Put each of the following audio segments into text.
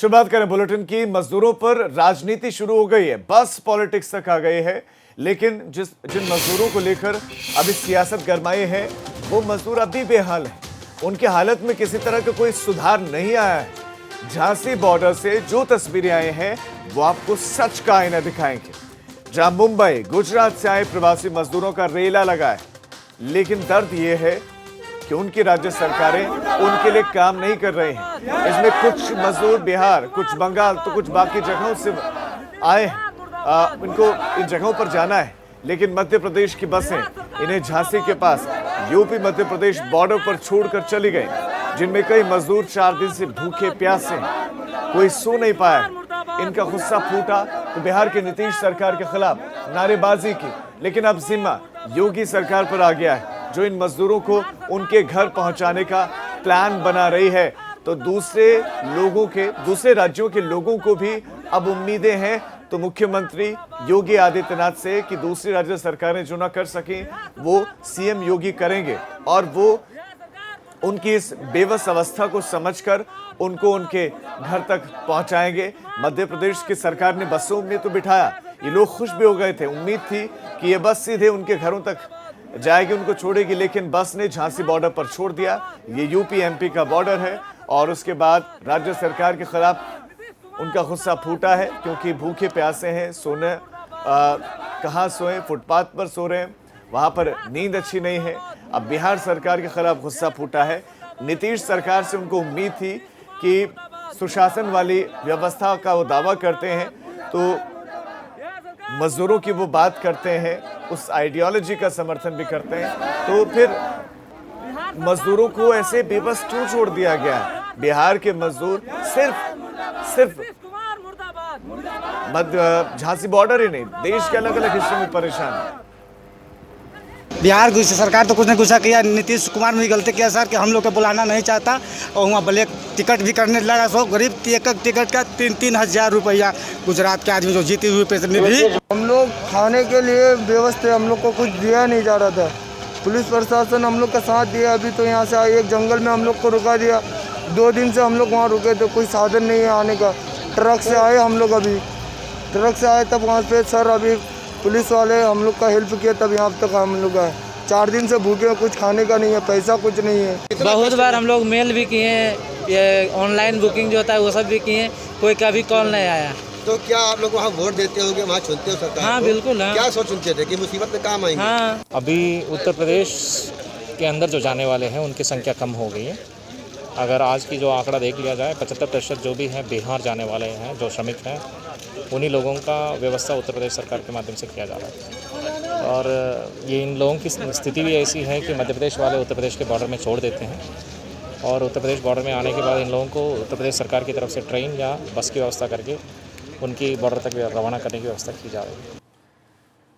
शुरुआत करें बुलेटिन की। मजदूरों पर राजनीति शुरू हो गई है, बस पॉलिटिक्स तक आ गई है। लेकिन जिन मजदूरों को लेकर अभी सियासत गरमाई है, वो मजदूर अभी बेहाल है। उनकी हालत में किसी तरह का कोई सुधार नहीं आया है। झांसी बॉर्डर से जो तस्वीरें आई हैं, वो आपको सच का आईना दिखाएंगे। जहां मुंबई, गुजरात से आए प्रवासी मजदूरों का रेला लगा है, लेकिन दर्द यह है कि उनकी राज्य सरकारें उनके लिए काम नहीं कर रही हैं। इसमें कुछ मजदूर बिहार, कुछ बंगाल, तो कुछ बाकी जगहों से आए हैं। इनको इन जगहों पर जाना है, लेकिन मध्य प्रदेश की बसें इन्हें झांसी के पास यूपी मध्य प्रदेश बॉर्डर पर छोड़कर चली गई, जिनमें कई मजदूर 4 दिन से भूखे प्यासे हैं। कोई सो नहीं पाया। इनका गुस्सा फूटा तो बिहार के नीतीश सरकार के खिलाफ नारेबाजी की, लेकिन अब जिम्मा योगी सरकार पर आ गया है, जो इन मजदूरों को उनके घर पहुंचाने का प्लान बना रही है। तो दूसरे राज्यों के लोगों को भी अब उम्मीदें हैं तो मुख्यमंत्री योगी आदित्यनाथ से कि दूसरी राज्य सरकारें जो ना कर सकें, वो सीएम योगी करेंगे और वो उनकी इस बेबस अवस्था को समझकर उनको उनके घर तक पहुंचाएंगे। मध्य प्रदेश की सरकार ने बसों में तो बिठाया, ये लोग खुश भी हो गए थे। उम्मीद थी कि ये बस सीधे उनके घरों तक जाएगी, उनको छोड़ेगी, लेकिन बस ने झांसी बॉर्डर पर छोड़ दिया। ये यूपी एमपी का बॉर्डर है और उसके बाद राज्य सरकार के खिलाफ उनका गुस्सा फूटा है, क्योंकि भूखे प्यासे हैं। सोने कहाँ सोए, फुटपाथ पर सो रहे हैं, वहां पर नींद अच्छी नहीं है। अब बिहार सरकार के खिलाफ गुस्सा फूटा है। नीतीश सरकार से उनको उम्मीद थी कि सुशासन वाली व्यवस्था का वो दावा करते हैं, तो मजदूरों की वो बात करते हैं, उस आइडियोलॉजी का समर्थन भी करते हैं, तो फिर मजदूरों को ऐसे बेबस क्यों छोड़ दिया गया? बिहार के मजदूर सिर्फ झांसी बॉर्डर ही नहीं, देश के अलग अलग हिस्सों में परेशान है। बिहार सरकार तो कुछ नहीं कुछ किया। नीतीश कुमार ने गलती किया सर कि हम लोग को बुलाना नहीं चाहता, और वहाँ ब्लैक टिकट भी करने लगा। सो गरीब एक टिकट का 3-3 हज़ार रुपया गुजरात के आदमी जो जीते हुए पैसे भी। हम लोग खाने के लिए व्यवस्था, हम लोग को कुछ दिया नहीं जा रहा था। पुलिस प्रशासन हम लोग का साथ दिया। अभी तो यहाँ से आए, एक जंगल में हम लोग को रुका दिया। 2 दिन से हम लोग वहाँ रुके थे, कोई साधन नहीं है आने का। ट्रक से आए हम लोग, अभी ट्रक से आए तब वहाँ पे सर अभी पुलिस वाले हम लोग का हेल्प किया, तब यहाँ तक हम लोग आए। 4 दिन से भूखे हैं, कुछ खाने का नहीं है, पैसा कुछ नहीं है। बहुत बार हम लोग मेल भी किए हैं, ये ऑनलाइन बुकिंग जो होता है वो सब भी किए हैं, कोई कभी कॉल नहीं आया। तो क्या आप लोग वहाँ वोट देते होंगे, वहाँ चुनते हो सरकार? हाँ बिल्कुल। हाँ, क्या सोच चुनते थे कि मुसीबत में काम आएंगे? हाँ। अभी उत्तर प्रदेश के अंदर जो जाने वाले हैं उनकी संख्या कम हो गई है। अगर आज की जो आंकड़ा देख लिया जाए, 75% जो भी हैं बिहार जाने वाले हैं, जो श्रमिक हैं, उन्हीं लोगों का व्यवस्था उत्तर प्रदेश सरकार के माध्यम से किया जा रहा है। और ये इन लोगों की स्थिति भी ऐसी है कि मध्य प्रदेश वाले उत्तर प्रदेश के बॉर्डर में छोड़ देते हैं, और उत्तर प्रदेश बॉर्डर में आने के बाद इन लोगों को उत्तर प्रदेश सरकार की तरफ से ट्रेन या बस की व्यवस्था करके उनकी बॉर्डर तक रवाना करने की व्यवस्था की जा रही है।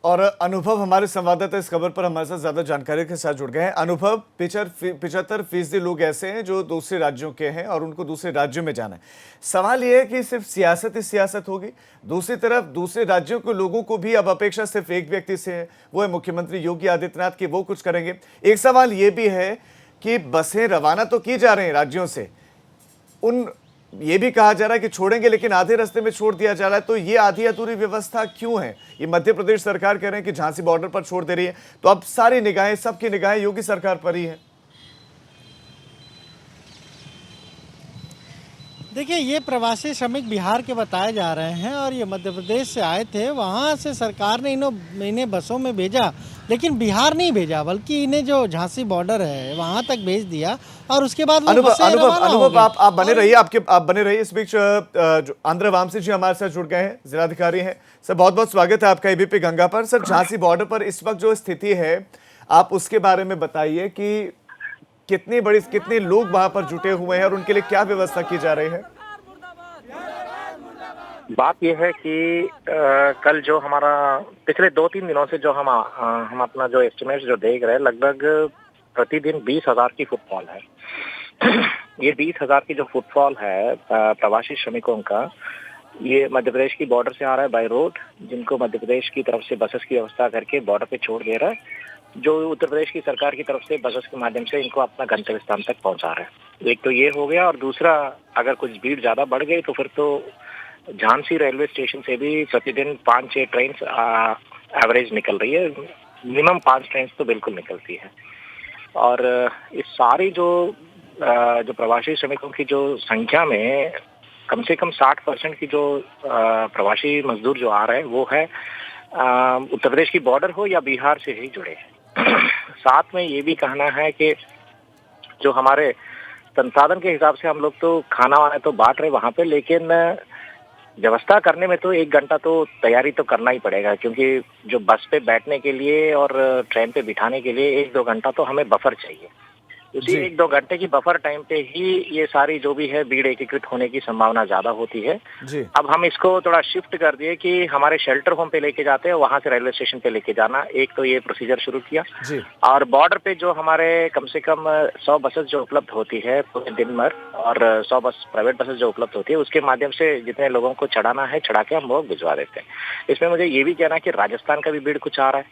और अनुभव हमारे संवाददाता इस खबर पर हमारे साथ ज्यादा जानकारी के साथ जुड़ गए हैं। अनुभव, 75% लोग ऐसे हैं जो दूसरे राज्यों के हैं और उनको दूसरे राज्यों में जाना है। सवाल यह है कि सिर्फ सियासत ही सियासत होगी? दूसरी तरफ दूसरे राज्यों के लोगों को भी अब अपेक्षा सिर्फ एक व्यक्ति से है, वो है मुख्यमंत्री योगी आदित्यनाथ की, वो कुछ करेंगे। एक सवाल ये भी है कि बसें रवाना तो की जा रही हैं राज्यों से, ये भी कहा जा रहा है कि छोड़ेंगे, लेकिन आधे रास्ते में छोड़ दिया जा रहा है। तो ये आधी अधूरी व्यवस्था क्यों है? ये मध्य प्रदेश सरकार कह रहे हैं कि झांसी बॉर्डर पर छोड़ दे रही है, तो अब सारी निगाहें, सबकी निगाहें योगी सरकार पर ही है। देखिए, ये प्रवासी श्रमिक बिहार के बताए जा रहे हैं और ये मध्य प्रदेश से आए थे। वहाँ से सरकार ने इन्हें बसों में भेजा, लेकिन बिहार नहीं भेजा, बल्कि इन्हें जो झांसी बॉर्डर है वहाँ तक भेज दिया। और उसके बाद अनुभव आप बने रहिए, आप बने रहिए। इस बीच आंध्र वामसी जी हमारे साथ जुड़ गए हैं, जिलाधिकारी हैं। सर, बहुत बहुत स्वागत है आपका एबीपी गंगा पर। सर, झांसी बॉर्डर पर इस वक्त जो स्थिति है, आप उसके बारे में बताइए कि कितने लोग वहां पर जुटे हुए हैं और उनके लिए क्या व्यवस्था की जा रही है? बात यह है कि कल जो हमारा पिछले 2-3 दिनों से जो हम अपना जो एस्टिमेट जो देख रहे हैं, लगभग प्रतिदिन 20,000 की फुटफॉल है। ये 20,000 की जो फुटफॉल है प्रवासी श्रमिकों का, ये मध्य प्रदेश की बॉर्डर से आ रहा है बाय रोड, जिनको मध्य प्रदेश की तरफ से बसेस की व्यवस्था करके बॉर्डर पे छोड़ दे रहा है, जो उत्तर प्रदेश की सरकार की तरफ से बसेस के माध्यम से इनको अपना गंतव्य स्थान तक पहुंचा रहे हैं। एक तो ये हो गया, और दूसरा अगर कुछ भीड़ ज़्यादा बढ़ गई तो फिर तो झांसी रेलवे स्टेशन से भी प्रतिदिन 5-6 ट्रेन एवरेज निकल रही है, मिनिमम 5 ट्रेन तो बिल्कुल निकलती है। और इस सारी जो प्रवासी श्रमिकों की जो संख्या में कम से कम 60% की जो प्रवासी मजदूर जो आ रहे हैं वो है उत्तर प्रदेश की बॉर्डर हो या बिहार से ही जुड़े हैं। साथ में ये भी कहना है कि जो हमारे संसाधन के हिसाब से हम लोग तो खाना वाना तो बांट रहे वहाँ पे, लेकिन व्यवस्था करने में तो 1 घंटा तो तैयारी तो करना ही पड़ेगा, क्योंकि जो बस पे बैठने के लिए और ट्रेन पे बिठाने के लिए 1-2 घंटा तो हमें बफर चाहिए। उसी 1-2 घंटे की बफर टाइम पे ही ये सारी जो भी है भीड़ एकीकृत होने की संभावना ज्यादा होती है। अब हम इसको थोड़ा शिफ्ट कर दिए कि हमारे शेल्टर होम पे लेके जाते हैं, वहां से रेलवे स्टेशन पे लेके जाना, एक तो ये प्रोसीजर शुरू किया। और बॉर्डर पे जो हमारे कम से कम 100 बसेस जो उपलब्ध होती है पूरे दिन भर, और 100 बस प्राइवेट बसेस जो उपलब्ध होती है, उसके माध्यम से जितने लोगों को चढ़ाना है चढ़ा के हम लोग भिजवा देते हैं। इसमें मुझे ये भी कहना है कि राजस्थान का भी भीड़ कुछ आ रहा है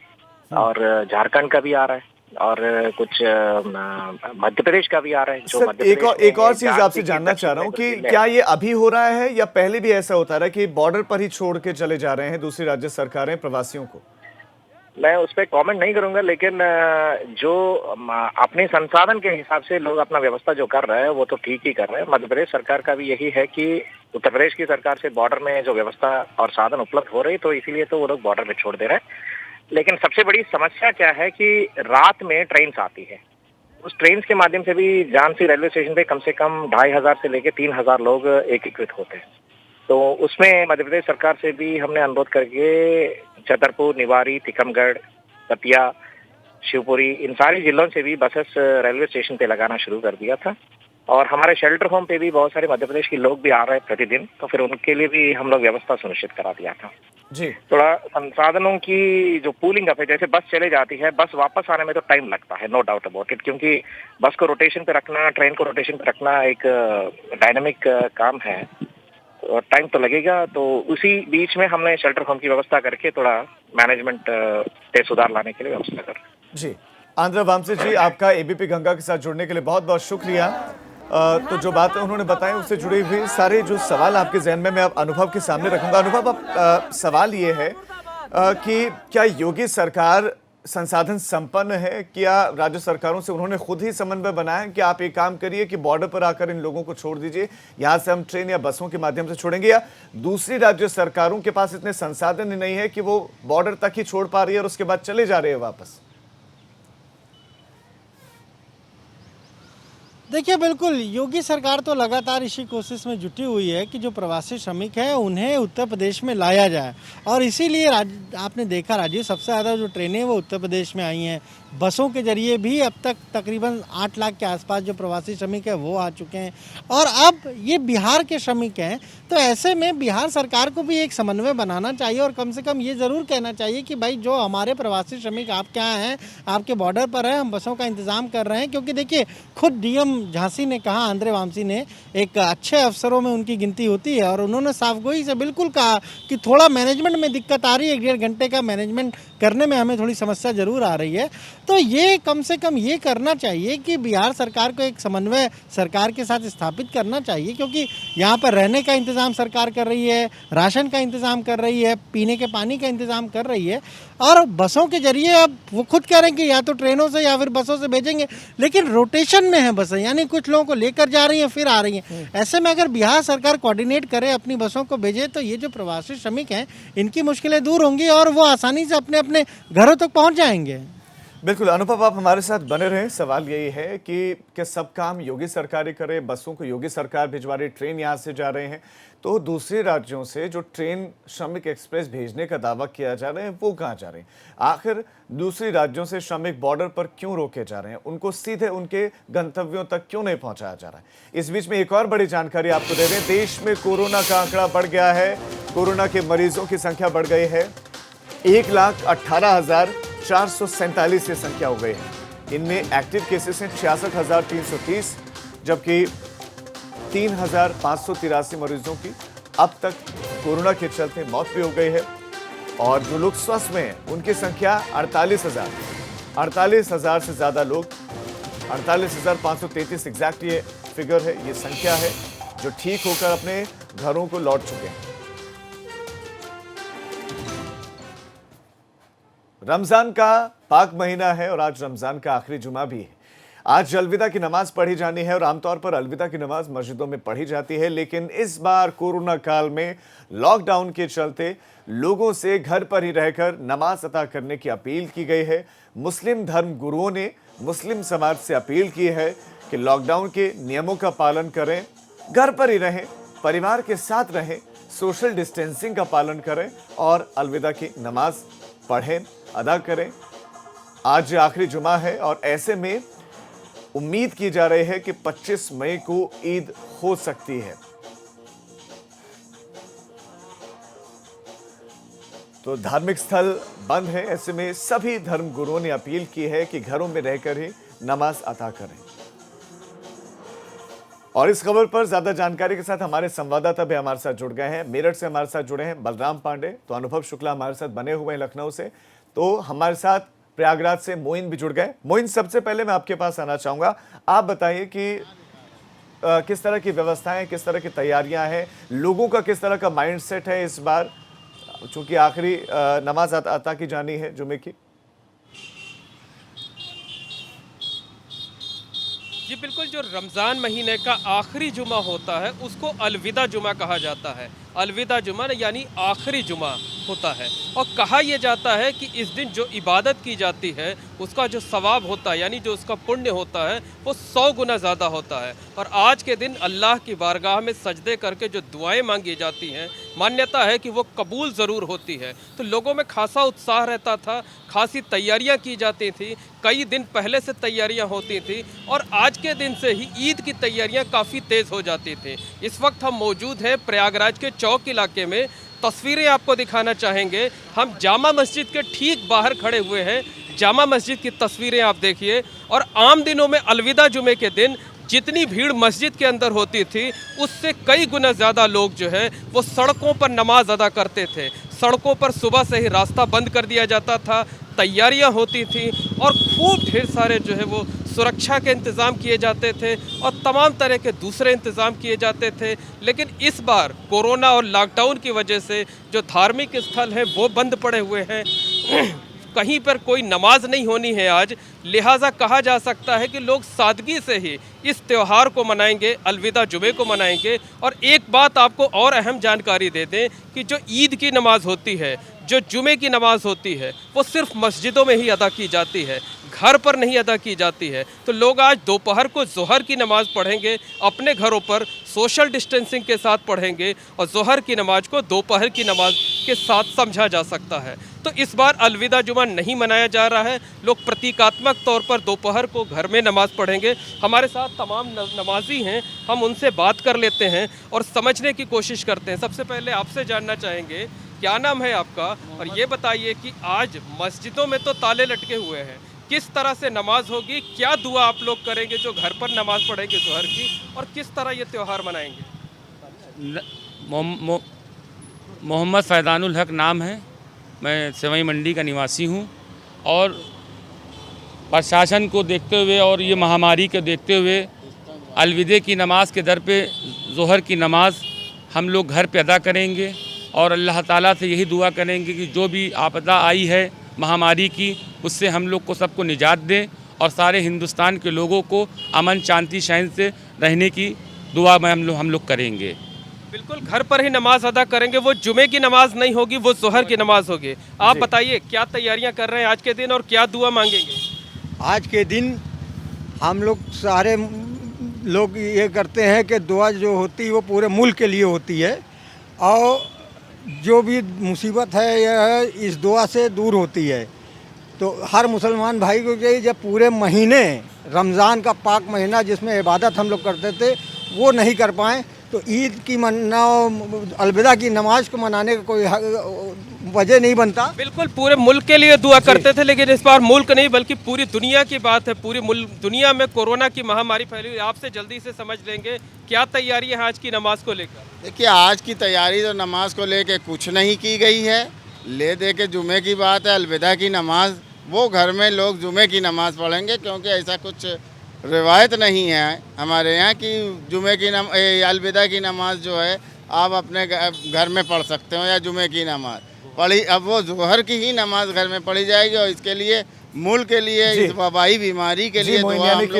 और झारखंड का भी आ रहा है और कुछ मध्य प्रदेश का भी आ रहा है। जो सर, एक और चीज आपसे जानना चाह रहा हूँ कि क्या ये अभी हो रहा है या पहले भी ऐसा होता रहा कि बॉर्डर पर ही छोड़ के चले जा रहे हैं दूसरी राज्य सरकारें प्रवासियों को? मैं उस पर कमेंट नहीं करूंगा, लेकिन जो अपने संसाधन के हिसाब से लोग अपना व्यवस्था जो कर रहे हैं वो तो ठीक ही कर रहे हैं। मध्य प्रदेश सरकार का भी यही है कि उत्तर प्रदेश की सरकार से बॉर्डर में जो व्यवस्था और साधन उपलब्ध हो रही, तो इसीलिए तो वो लोग बॉर्डर पे छोड़ दे रहे हैं। लेकिन सबसे बड़ी समस्या क्या है कि रात में ट्रेन आती है, उस ट्रेन के माध्यम से भी झांसी रेलवे स्टेशन पे कम से कम 2500 से लेकर 3000 लोग एकीकृत होते हैं। तो उसमें मध्य प्रदेश सरकार से भी हमने अनुरोध करके छतरपुर, निवाड़ी, टीकमगढ़, दतिया, शिवपुरी, इन सारी जिलों से भी बसेस रेलवे स्टेशन पे लगाना शुरू कर दिया था। और हमारे शेल्टर होम पे भी बहुत सारे मध्य प्रदेश के लोग भी आ रहे हैं प्रतिदिन, तो फिर उनके लिए भी हम लोग व्यवस्था सुनिश्चित करा दिया था। थोड़ा संसाधनों की जो पूलिंग अप है, जैसे बस चले जाती है, बस वापस आने में तो टाइम लगता है, नो डाउट अबाउट इट, क्योंकि बस को रोटेशन पे रखना, ट्रेन को रोटेशन पे रखना एक डायनामिक काम है, और टाइम तो लगेगा। तो उसी बीच में हमने शेल्टर होम की व्यवस्था करके थोड़ा मैनेजमेंट पे सुधार लाने के लिए व्यवस्था कर। जी, आंध्र वामसी जी, आपका एबीपी गंगा के साथ जुड़ने के लिए बहुत बहुत शुक्रिया। तो जो बात उन्होंने बताई उससे जुड़े हुए सारे जो सवाल आपके जहन में मैं अब अनुभव के सामने रखूंगा। अनुभव, अब सवाल ये है कि क्या योगी सरकार संसाधन संपन्न है? क्या राज्य सरकारों से उन्होंने खुद ही समन्वय बनाया कि आप एक काम करिए कि बॉर्डर पर आकर इन लोगों को छोड़ दीजिए, यहाँ से हम ट्रेन या बसों के माध्यम से छोड़ेंगे, या दूसरी राज्य सरकारों के पास इतने संसाधन ही नहीं है कि वो बॉर्डर तक ही छोड़ पा रही है और उसके बाद चले जा रहे हैं वापस? देखिए, बिल्कुल योगी सरकार तो लगातार इसी कोशिश में जुटी हुई है कि जो प्रवासी श्रमिक हैं उन्हें उत्तर प्रदेश में लाया जाए, और इसीलिए आपने देखा राजीव, सबसे ज़्यादा जो ट्रेनें वो उत्तर प्रदेश में आई हैं। बसों के जरिए भी अब तक तकरीबन 8 लाख के आसपास जो प्रवासी श्रमिक है वो आ चुके हैं, और अब ये बिहार के श्रमिक हैं। तो ऐसे में बिहार सरकार को भी एक समन्वय बनाना चाहिए और कम से कम ये ज़रूर कहना चाहिए कि भाई जो हमारे प्रवासी श्रमिक आपके यहाँ हैं, आपके बॉर्डर पर हैं, हम बसों का इंतज़ाम कर रहे हैं। क्योंकि देखिए, खुद डीएम झांसी ने कहा, आंध्र वामसी ने, एक अच्छे अफसरों में उनकी गिनती होती है, और उन्होंने साफगोई से बिल्कुल कहा कि थोड़ा मैनेजमेंट में दिक्कत आ रही है, 1-1.5 घंटे का मैनेजमेंट करने में हमें थोड़ी समस्या जरूर आ रही है। तो ये कम से कम ये करना चाहिए कि बिहार सरकार को एक समन्वय सरकार के साथ स्थापित करना चाहिए, क्योंकि यहाँ पर रहने का इंतज़ाम सरकार कर रही है, राशन का इंतज़ाम कर रही है, पीने के पानी का इंतज़ाम कर रही है, और बसों के जरिए अब वो खुद कह रहे हैं कि या तो ट्रेनों से या फिर बसों से भेजेंगे, लेकिन रोटेशन में है बसें, यानी कुछ लोगों को लेकर जा रही हैं फिर आ रही हैं। ऐसे में अगर बिहार सरकार कोऑर्डिनेट करे, अपनी बसों को भेजे, तो ये जो प्रवासी श्रमिक हैं इनकी मुश्किलें दूर होंगी और वो आसानी से अपने अपने घरों तक पहुंच जाएंगे। बिल्कुल अनुभव, आप हमारे साथ बने रहें। सवाल यही है कि सब काम योगी सरकार ही करे, बसों को योगी सरकार भिजवा रही, ट्रेन यहाँ से जा रहे हैं, तो दूसरे राज्यों से जो ट्रेन श्रमिक एक्सप्रेस भेजने का दावा किया जा रहा है वो कहाँ जा रहे हैं? आखिर दूसरी राज्यों से श्रमिक बॉर्डर पर क्यों रोके जा रहे हैं? उनको सीधे उनके गंतव्यों तक क्यों नहीं पहुंचाया जा रहा है? इस बीच में एक और बड़ी जानकारी आपको दे दें, देश में कोरोना का आंकड़ा बढ़ गया है। कोरोना के मरीजों की संख्या बढ़ गई है, 1,18,447 ये संख्या हो गई है। इनमें एक्टिव केसेस हैं 66,330, जबकि 3,583 मरीजों की अब तक कोरोना के चलते मौत भी हो गई है, और जो लोग स्वस्थ में हैं उनकी संख्या 48,000 से ज्यादा लोग, 48,533 एग्जैक्ट ये फिगर है, ये संख्या है जो ठीक होकर अपने घरों को लौट चुके हैं। रमजान का पाक महीना है और आज रमजान का आखिरी जुमा भी है। आज अलविदा की नमाज पढ़ी जानी है और आमतौर पर अलविदा की नमाज मस्जिदों में पढ़ी जाती है, लेकिन इस बार कोरोना काल में लॉकडाउन के चलते लोगों से घर पर ही रहकर नमाज अदा करने की अपील की गई है। मुस्लिम धर्म गुरुओं ने मुस्लिम समाज से अपील की है कि लॉकडाउन के नियमों का पालन करें, घर पर ही रहें, परिवार के साथ रहें, सोशल डिस्टेंसिंग का पालन करें और अलविदा की नमाज पढ़ें, अदा करें। आज आखिरी जुमा है और ऐसे में उम्मीद की जा रही है कि 25 मई को ईद हो सकती है। तो धार्मिक स्थल बंद है, ऐसे में सभी धर्म गुरुओं ने अपील की है कि घरों में रहकर ही नमाज अदा करें। और इस खबर पर ज्यादा जानकारी के साथ हमारे संवाददाता भी हमारे साथ जुड़ गए हैं। मेरठ से हमारे साथ जुड़े हैं बलराम पांडे, तो अनुभव शुक्ला हमारे साथ बने हुए हैं लखनऊ से, तो हमारे साथ प्रयागराज से मोइन भी जुड़ गए। मोइन, सबसे पहले मैं आपके पास आना चाहूंगा, आप बताइए कि किस तरह की व्यवस्थाएं, किस तरह की तैयारियां हैं, लोगों का किस तरह का माइंडसेट है इस बार, चूंकि आखिरी नमाज अता की जानी है जुमे की। जी बिल्कुल, जो रमज़ान महीने का आखिरी जुमा होता है उसको अलविदा जुमा कहा जाता है। अलविदा जुमा यानी आखिरी जुमा होता है और कहा यह जाता है कि इस दिन जो इबादत की जाती है उसका जो सवाब होता है यानी जो उसका पुण्य होता है वो 100 गुना ज़्यादा होता है। और आज के दिन अल्लाह की बारगाह में सजदे करके जो दुआएं मांगी जाती हैं, मान्यता है कि वो कबूल ज़रूर होती है। तो लोगों में खासा उत्साह रहता था, खासी तैयारियां की जाती थी, कई दिन पहले से तैयारियां होती थी और आज के दिन से ही ईद की तैयारियां काफ़ी तेज़ हो जाती थी। इस वक्त हम मौजूद हैं प्रयागराज के चौक इलाके में। तस्वीरें आपको दिखाना चाहेंगे, हम जामा मस्जिद के ठीक बाहर खड़े हुए हैं। जामा मस्जिद की तस्वीरें आप देखिए। और आम दिनों में अलविदा जुमे के दिन जितनी भीड़ मस्जिद के अंदर होती थी उससे कई गुना ज़्यादा लोग जो है वो सड़कों पर नमाज अदा करते थे। सड़कों पर सुबह से ही रास्ता बंद कर दिया जाता था, तैयारियां होती थी और खूब ढेर सारे जो है वो सुरक्षा के इंतज़ाम किए जाते थे और तमाम तरह के दूसरे इंतज़ाम किए जाते थे। लेकिन इस बार कोरोना और लॉकडाउन की वजह से जो धार्मिक स्थल हैं वो बंद पड़े हुए हैं, कहीं पर कोई नमाज नहीं होनी है आज, लिहाजा कहा जा सकता है कि लोग सादगी से ही इस त्यौहार को मनाएंगे, अलविदा जुमे को मनाएंगे। और एक बात आपको और अहम जानकारी दे दें कि जो ईद की नमाज़ होती है, जो जुमे की नमाज़ होती है, वो सिर्फ मस्जिदों में ही अदा की जाती है, घर पर नहीं अदा की जाती है। तो लोग आज दोपहर को ज़ोहर की नमाज़ पढ़ेंगे, अपने घरों पर सोशल डिस्टेंसिंग के साथ पढ़ेंगे और ज़ोहर की नमाज को दोपहर की नमाज के साथ समझा जा सकता है। तो इस बार अलविदा जुमा नहीं मनाया जा रहा है, लोग प्रतीकात्मक तौर पर दोपहर को घर में नमाज़ पढ़ेंगे। हमारे साथ तमाम नमाजी हैं, हम उनसे बात कर लेते हैं और समझने की कोशिश करते हैं। सबसे पहले आपसे जानना चाहेंगे, क्या नाम है आपका, और ये बताइए कि आज मस्जिदों में तो ताले लटके हुए हैं, किस तरह से नमाज होगी, क्या दुआ आप लोग करेंगे जो घर पर नमाज पढ़ेंगे ज़ोहर की, और किस तरह ये त्यौहार मनाएंगे? मोहम्मद फैज़ानुल हक नाम है, मैं सेवई मंडी का निवासी हूँ। और प्रशासन को देखते हुए और ये महामारी को देखते हुए अलविदे की नमाज के दर पे ज़ोहर की नमाज हम लोग घर पे अदा करेंगे और अल्लाह ताला से यही दुआ करेंगे कि जो भी आपदा आई है महामारी की, उससे हम लोग को सबको निजात दें और सारे हिंदुस्तान के लोगों को अमन शांति शहन से रहने की दुआ में हम लोग करेंगे। बिल्कुल, घर पर ही नमाज अदा करेंगे, वो जुमे की नमाज नहीं होगी, वो ज़ोहर की नमाज होगी। आप बताइए क्या तैयारियां कर रहे हैं आज के दिन और क्या दुआ मांगेंगे? आज के दिन हम लोग सारे लोग ये करते हैं कि दुआ जो होती है वो पूरे मुल्क के लिए होती है और जो भी मुसीबत है यह इस दुआ से दूर होती है। तो हर मुसलमान भाई को चाहिए, जब पूरे महीने रमज़ान का पाक महीना जिसमें इबादत हम लोग करते थे वो नहीं कर पाएँ, तो ईद की अलविदा की नमाज को मनाने का कोई वजह नहीं बनता। बिल्कुल, पूरे मुल्क के लिए दुआ करते थे, लेकिन इस बार मुल्क नहीं बल्कि पूरी दुनिया की बात है। पूरी दुनिया में कोरोना की महामारी फैली हुई। आपसे जल्दी से समझ लेंगे क्या तैयारी है आज की नमाज को लेकर? देखिए, आज की तैयारी तो नमाज को लेकर कुछ नहीं की गई है। ले दे के जुमे की बात है, अलविदा की नमाज वो घर में लोग जुमे की नमाज पढ़ेंगे, क्योंकि ऐसा कुछ रिवायत नहीं है हमारे यहाँ कि जुमे की अलविदा की नमाज जो है आप अपने घर में पढ़ सकते हो या जुमे की नमाज पढ़ी, अब वो जोहर की ही नमाज घर में पढ़ी जाएगी और इसके लिए मुल्क के लिए इस वबाई बीमारी के लिए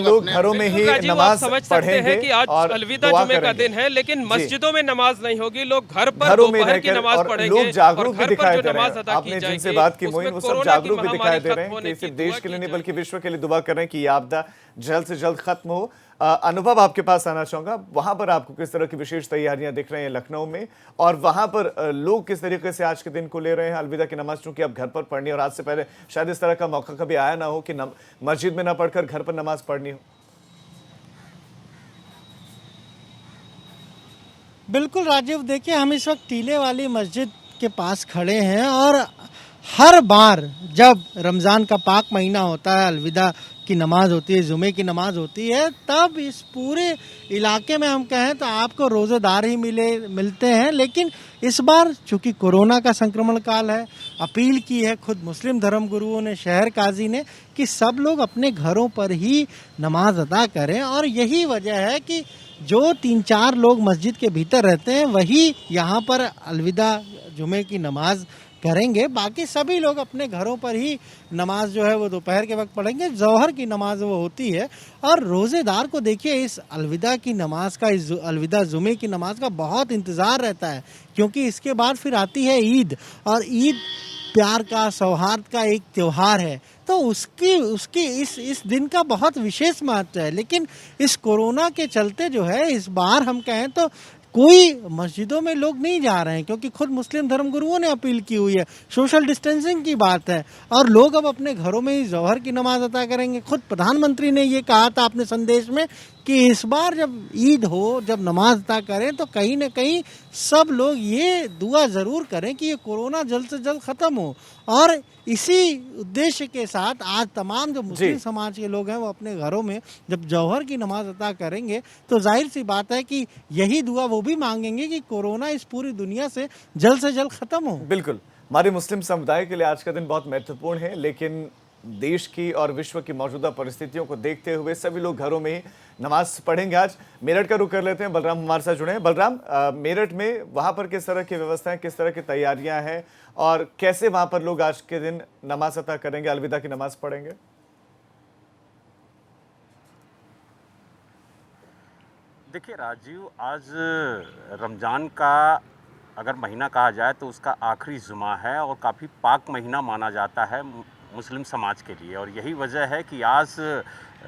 लोग घरों में ही नमाज समझ सकते हैं कि आज अलविदा जुमे का दिन है, लेकिन मस्जिदों में नमाज नहीं होगी। लोग घर पर दोपहर की नमाज पढ़ेंगे। लोग जागरूक भी दिखाई दे रहे हैं। आपने आपने जिनसे बात की मोइन, वो सब जागरूक भी दिखाई दे रहे हैं कि सिर्फ देश के लिए नहीं बल्कि विश्व के लिए दुआ कर रहे हैं कि ये आपदा जल्द से जल्द खत्म हो। अनुभव, आपके पास आना चाहूंगा, वहां पर आपको किस तरह की विशेष तैयारियां दिख रही हैं लखनऊ में, और वहां पर लोग किस तरीके से आज के दिन को ले रहे हैं अलविदा की नमाज, चूंकि अब घर पर पढ़नी, और आज से पहले शायद इस तरह का मौका कभी आया ना हो कि मस्जिद में ना पढ़कर घर पर नमाज पढ़नी हो। बिल्कुल राजीव, देखिए हम इस वक्त टीले वाली मस्जिद के पास खड़े हैं और हर बार जब रमज़ान का पाक महीना होता है, अलविदा की नमाज होती है, जुमे की नमाज होती है, तब इस पूरे इलाके में हम कहें तो आपको रोज़ेदार ही मिलते हैं। लेकिन इस बार चूंकि कोरोना का संक्रमण काल है, अपील की है खुद मुस्लिम धर्मगुरुओं ने, शहर काजी ने, कि सब लोग अपने घरों पर ही नमाज अदा करें। और यही वजह है कि जो 3-4 लोग मस्जिद के भीतर रहते हैं वही यहाँ पर अलविदा जुमे की नमाज करेंगे। बाकी सभी लोग अपने घरों पर ही नमाज जो है वो दोपहर के वक्त पढ़ेंगे। जौहर की नमाज वो होती है। और रोज़ेदार को देखिए इस अलविदा की नमाज का, इस अलविदा जुमे की नमाज का बहुत इंतज़ार रहता है, क्योंकि इसके बाद फिर आती है ईद, और ईद प्यार का, सौहार्द का एक त्योहार है। तो उसकी इस दिन का बहुत विशेष महत्व है। लेकिन इस कोरोना के चलते जो है इस बार हम कहें तो कोई मस्जिदों में लोग नहीं जा रहे हैं, क्योंकि खुद मुस्लिम धर्मगुरुओं ने अपील की हुई है, सोशल डिस्टेंसिंग की बात है, और लोग अब अपने घरों में ही ज़ोहर की नमाज अदा करेंगे। खुद प्रधानमंत्री ने ये कहा था अपने संदेश में कि इस बार जब ईद हो, जब नमाज अदा करें तो कहीं ना कहीं सब लोग ये दुआ ज़रूर करें कि ये कोरोना जल्द से जल्द ख़त्म हो। और इसी उद्देश्य के साथ आज तमाम जो मुस्लिम समाज के लोग हैं वो अपने घरों में जब जौहर की नमाज अदा करेंगे तो जाहिर सी बात है कि यही दुआ वो भी मांगेंगे कि कोरोना इस पूरी दुनिया से जल्द खत्म हो। बिल्कुल, हमारे मुस्लिम समुदाय के लिए आज का दिन बहुत महत्वपूर्ण है, लेकिन देश की और विश्व की मौजूदा परिस्थितियों को देखते हुए सभी लोग घरों में ही नमाज पढ़ेंगे। आज मेरठ का रुख कर लेते हैं, बलराम हमारे साथ जुड़े हैं। बलराम, मेरठ में वहां पर किस तरह की व्यवस्थाएं, किस तरह की तैयारियां हैं, और कैसे वहां पर लोग आज के दिन नमाज अता करेंगे, अलविदा की नमाज पढ़ेंगे? देखिए राजीव, आज रमज़ान का अगर महीना कहा जाए तो उसका आखिरी जुमा है और काफ़ी पाक महीना माना जाता है मुस्लिम समाज के लिए। और यही वजह है कि आज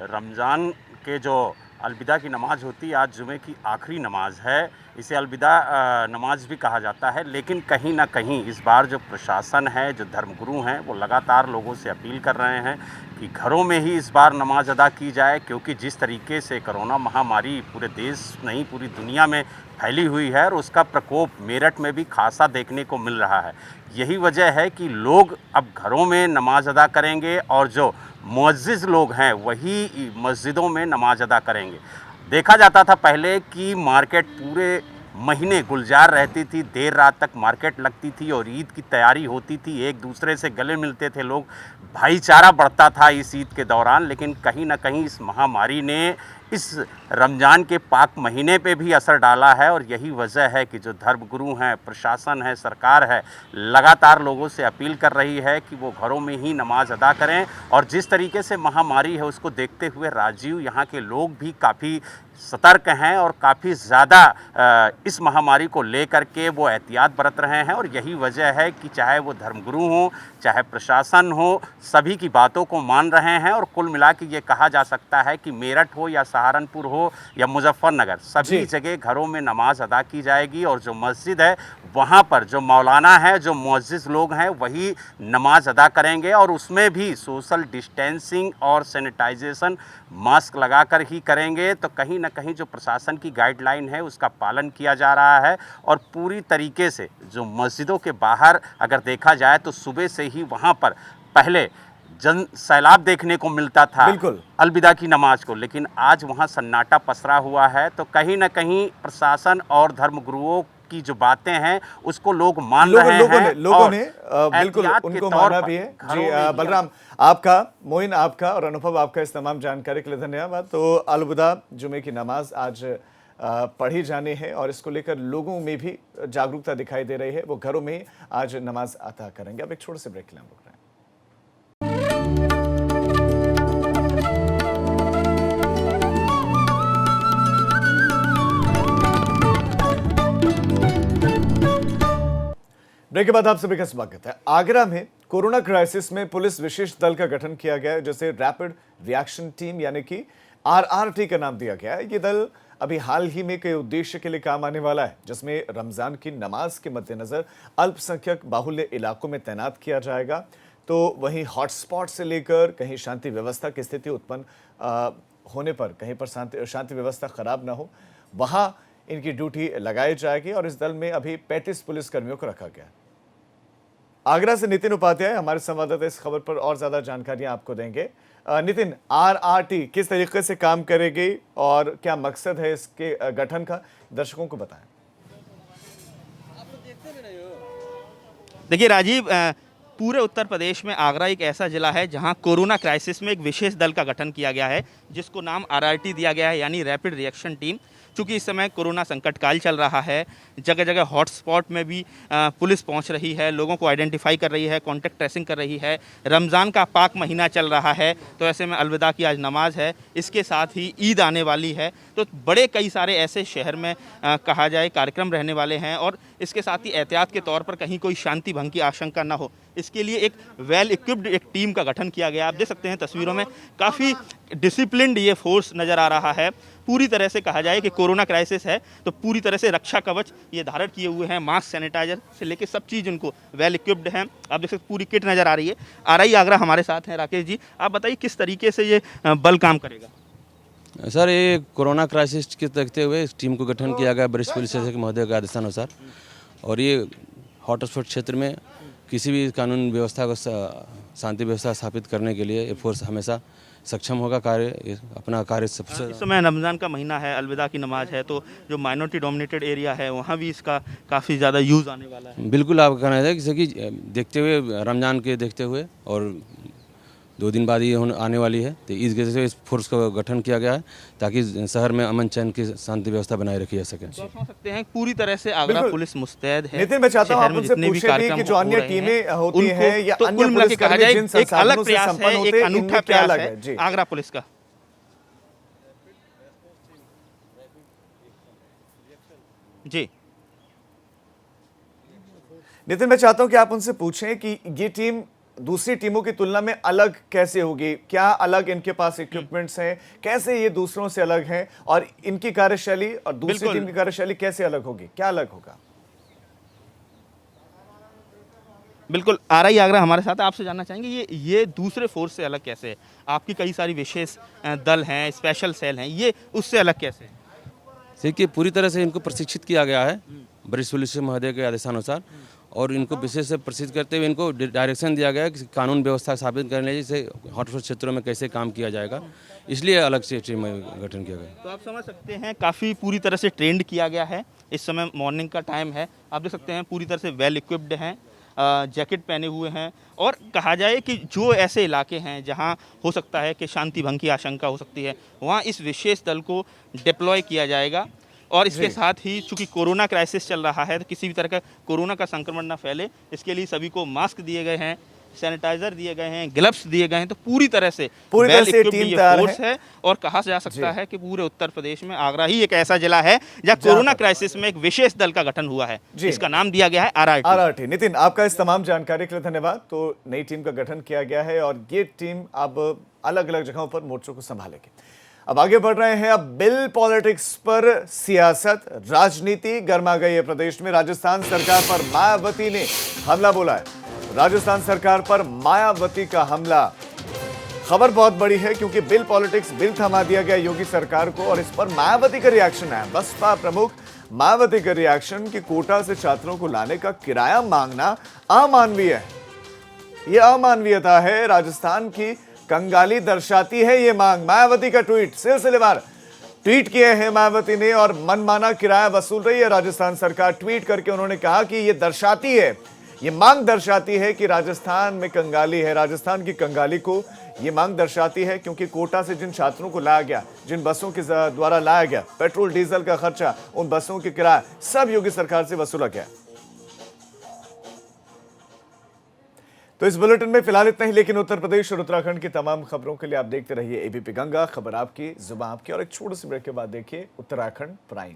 रमज़ान के जो अलविदा की नमाज होती है, आज जुमे की आखिरी नमाज है। इसे अलविदा नमाज भी कहा जाता है। लेकिन कहीं ना कहीं इस बार जो प्रशासन है, जो धर्मगुरु हैं, वो लगातार लोगों से अपील कर रहे हैं कि घरों में ही इस बार नमाज अदा की जाए, क्योंकि जिस तरीके से कोरोना महामारी पूरे देश नहीं पूरी दुनिया में फैली हुई है और उसका प्रकोप मेरठ में भी खासा देखने को मिल रहा है। यही वजह है कि लोग अब घरों में नमाज अदा करेंगे और जो मुअज्जिज़ लोग हैं वही मस्जिदों में नमाज अदा करेंगे। देखा जाता था पहले कि मार्केट पूरे महीने गुलजार रहती थी, देर रात तक मार्केट लगती थी और ईद की तैयारी होती थी, एक दूसरे से गले मिलते थे लोग, भाईचारा बढ़ता था इस ईद के दौरान। लेकिन कहीं ना कहीं इस महामारी ने इस रमज़ान के पाक महीने पे भी असर डाला है। और यही वजह है कि जो धर्मगुरु हैं, प्रशासन है, सरकार है, लगातार लोगों से अपील कर रही है कि वो घरों में ही नमाज अदा करें। और जिस तरीके से महामारी है उसको देखते हुए राजीव, यहाँ के लोग भी काफ़ी सतर्क हैं और काफ़ी ज़्यादा इस महामारी को लेकर के वो एहतियात बरत रहे हैं। और यही वजह है कि चाहे वो धर्मगुरु हो, चाहे प्रशासन हो, सभी की बातों को मान रहे हैं। और कुल मिला के ये कहा जा सकता है कि मेरठ हो या सहारनपुर हो या मुजफ्फरनगर, सभी जगह घरों में नमाज अदा की जाएगी। और जो मस्जिद है वहाँ पर जो मौलाना है, जो मुअज्जिज़ लोग हैं, वही नमाज अदा करेंगे। और उसमें भी सोशल डिस्टेंसिंग और सैनिटाइजेशन, मास्क लगाकर ही करेंगे। तो कहीं ना कहीं जो प्रशासन की गाइडलाइन है उसका पालन किया जा रहा है। और पूरी तरीके से जो मस्जिदों के बाहर अगर देखा जाए तो सुबह से ही वहाँ पर पहले जन सैलाब देखने को मिलता था अलविदा की नमाज को, लेकिन आज वहाँ सन्नाटा पसरा हुआ है। तो कहीं ना कहीं प्रशासन और धर्मगुरुओं की जो बातें हैं उसको लोग मान रहे हैं। लोगों ने बिल्कुल एहतियात के उनको तौर माना पर भी है। घरों जी में ही बलराम आपका, मोइन आपका और अनुभव आपका इस तमाम जानकारी के लिए धन्यवाद। तो अलविदा जुमे की नमाज आज पढ़ी जानी है और इसको लेकर लोगों में भी जागरूकता दिखाई दे रही है। वो घरों में ही आज नमाज अता करेंगे। अब एक छोटे से ब्रेक के लिए हम रुक रहे हैं। ब्रेक के बाद आप सभी का स्वागत है। आगरा में कोरोना क्राइसिस में पुलिस विशेष दल का गठन किया गया है, जिसे रैपिड रिएक्शन टीम यानी कि RRT का नाम दिया गया है। ये दल अभी हाल ही में कई उद्देश्य के लिए काम आने वाला है, जिसमें रमजान की नमाज के मद्देनजर अल्पसंख्यक बाहुल्य इलाकों में तैनात किया जाएगा। तो वहीं हॉटस्पॉट से लेकर कहीं शांति व्यवस्था की स्थिति उत्पन्न होने पर, कहीं पर शांति व्यवस्था खराब ना हो, वहां इनकी ड्यूटी लगाई जाएगी और इस दल में अभी 35 पुलिसकर्मियों को रखा गया है। आगरा से नितिन उपाध्याय हमारे संवाददाता इस खबर पर और ज्यादा जानकारियां आपको देंगे। नितिन, RRT किस तरीके से काम करेगी और क्या मकसद है इसके गठन का, दर्शकों को बताएं। देखिए राजीव, पूरे उत्तर प्रदेश में आगरा एक ऐसा जिला है जहां कोरोना क्राइसिस में एक विशेष दल का गठन किया गया है, जिसको नाम RRT दिया गया है, यानी रैपिड रिएक्शन टीम। चूँकि इस समय कोरोना संकट काल चल रहा है, जगह जगह हॉटस्पॉट में भी पुलिस पहुंच रही है, लोगों को आइडेंटिफाई कर रही है, कॉन्टैक्ट ट्रेसिंग कर रही है। रमज़ान का पाक महीना चल रहा है, तो ऐसे में अलविदा की आज नमाज है, इसके साथ ही ईद आने वाली है। तो बड़े कई सारे ऐसे शहर में कहा जाए कार्यक्रम रहने वाले हैं और इसके साथ ही एहतियात के तौर पर कहीं कोई शांति भंग की आशंका ना हो, इसके लिए एक वेल इक्विप्ड एक टीम का गठन किया गया। आप देख सकते हैं तस्वीरों में काफ़ी डिसिप्लिन्ड ये फोर्स नज़र आ रहा है। पूरी तरह से कहा जाए कि कोरोना क्राइसिस है तो पूरी तरह से रक्षा कवच ये धारण किए हुए हैं, मास्क, सैनिटाइजर से लेके सब चीज़ उनको वेल इक्विप्ड हैं। आप देख सकते पूरी किट नज़र आ रही है। RI आगरा हमारे साथ हैं राकेश जी, आप बताइए किस तरीके से ये बल काम करेगा। सर, ये कोरोना क्राइसिस के देखते हुए इस टीम को गठन किया गया वरिष्ठ पुलिस अधीक्षक महोदय के आदेशानुसार, और ये हॉटस्पॉट क्षेत्र में किसी भी कानून व्यवस्था को, शांति व्यवस्था स्थापित करने के लिए ये फोर्स हमेशा सक्षम होगा, अपना कार्य सबसे। इस समय रमज़ान का महीना है, अलविदा की नमाज है, तो जो माइनॉरिटी डोमिनेटेड एरिया है वहाँ भी इसका काफ़ी ज़्यादा यूज़ आने वाला है। बिल्कुल, आपका कहना है कि देखते हुए, रमज़ान के देखते हुए और 2 दिन बाद ये आने वाली है, तो इस वजह से इस फोर्स का गठन किया गया है ताकि शहर में अमन चैन की शांति व्यवस्था बनाए रखी जा सके। तो समझ सकते हैं पूरी तरह से आगरा पुलिस मुस्तैद है। नितिन, मैं चाहता हूं आप उनसे पूछें भी कि जो अन्य टीमें होती हैं या तो अन्य पुलिसकर्मी जिन एक अलग संसाधनों से प्रयास संपन्न है, होते एक हैं, अनूठा इनमें क्या प्रयास अलग है जी? आगरा पुलिस का। जी नितिन, मैं चाहता हूं कि आप उनसे पूछें कि ये टीम दूसरी टीमों की तुलना में अलग कैसे होगी, क्या अलग इनके पास इक्विपमेंट्स हैं, कैसे ये दूसरों से अलग हैं और इनकी कार्यशैली और दूसरी टीम की कार्यशैली कैसे अलग होगी, क्या अलग होगा? बिल्कुल, RI आगरा हमारे साथ। आपसे जानना चाहेंगे ये दूसरे फोर्स से अलग कैसे है? आपकी कई सारी विशेष दल हैं, स्पेशल सेल हैं, ये उससे अलग कैसे है? देखिए, पूरी तरह से इनको प्रशिक्षित किया गया है वरिष्ठ पुलिस महोदय के आदेशानुसार, और इनको विशेष से प्रशिक्षित करते हुए इनको डायरेक्शन दिया गया है कि कानून व्यवस्था स्थापित करने जैसे हॉटस्पॉट क्षेत्रों में कैसे काम किया जाएगा, इसलिए अलग से टीम गठन किया गया। तो आप समझ सकते हैं काफ़ी पूरी तरह से ट्रेंड किया गया है। इस समय मॉर्निंग का टाइम है, आप देख सकते हैं पूरी तरह से वेल इक्विप्ड हैं, जैकेट पहने हुए हैं, और कहा जाए कि जो ऐसे इलाके हैं जहां हो सकता है कि शांति भंग की आशंका हो सकती है, वहां इस विशेष दल को डिप्लॉय किया जाएगा। और इसके साथ ही चूंकि कोरोना क्राइसिस चल रहा है, तो किसी भी तरह का कोरोना का संक्रमण ना फैले, इसके लिए सभी को मास्क दिए गए हैं, सैनिटाइजर दिए गए हैं, ग्लव्स दिए गए हैं। तो पूरी तरह से टीम तैयार फोर्स है और कहा जा सकता है कि पूरे उत्तर प्रदेश में आगरा ही एक ऐसा जिला है जहां कोरोना क्राइसिस में एक विशेष दल का गठन हुआ है, जिसका नाम दिया गया है RRT। नितिन, आपका इस तमाम जानकारी के लिए धन्यवाद। तो नई टीम का गठन किया गया है और ये टीम अब अलग अलग जगहों पर मोर्चों को संभालेगी। अब आगे बढ़ रहे हैं। अब बिल पॉलिटिक्स पर सियासत, राजनीति गर्मा गई है प्रदेश में। राजस्थान सरकार पर मायावती ने हमला बोला है। राजस्थान सरकार पर मायावती का हमला, खबर बहुत बड़ी है क्योंकि बिल पॉलिटिक्स, बिल थमा दिया गया योगी सरकार को और इस पर मायावती का रिएक्शन है। बसपा प्रमुख मायावती का रिएक्शन कि कोटा से छात्रों को लाने का किराया मांगना अमानवीय है। यह अमानवीयता है, राजस्थान की कंगाली दर्शाती है ये मांग। मायावती का ट्वीट सिलसिलेवार ट्वीट किए हैं मायावती ने और मनमाना किराया वसूल रही है राजस्थान सरकार। ट्वीट करके उन्होंने कहा कि ये मांग दर्शाती है कि राजस्थान में कंगाली है। राजस्थान की कंगाली को ये मांग दर्शाती है क्योंकि कोटा से जिन छात्रों को लाया गया, जिन बसों के द्वारा लाया गया, पेट्रोल डीजल का खर्चा, उन बसों के किराया सब योगी सरकार से वसूला गया। तो इस बुलेटिन में फिलहाल इतना ही, लेकिन उत्तर प्रदेश और उत्तराखंड की तमाम खबरों के लिए आप देखते रहिए एबीपी गंगा, खबर आपकी, जुबान आपकी। और एक छोटे से ब्रेक के बाद देखिए उत्तराखंड प्राइम।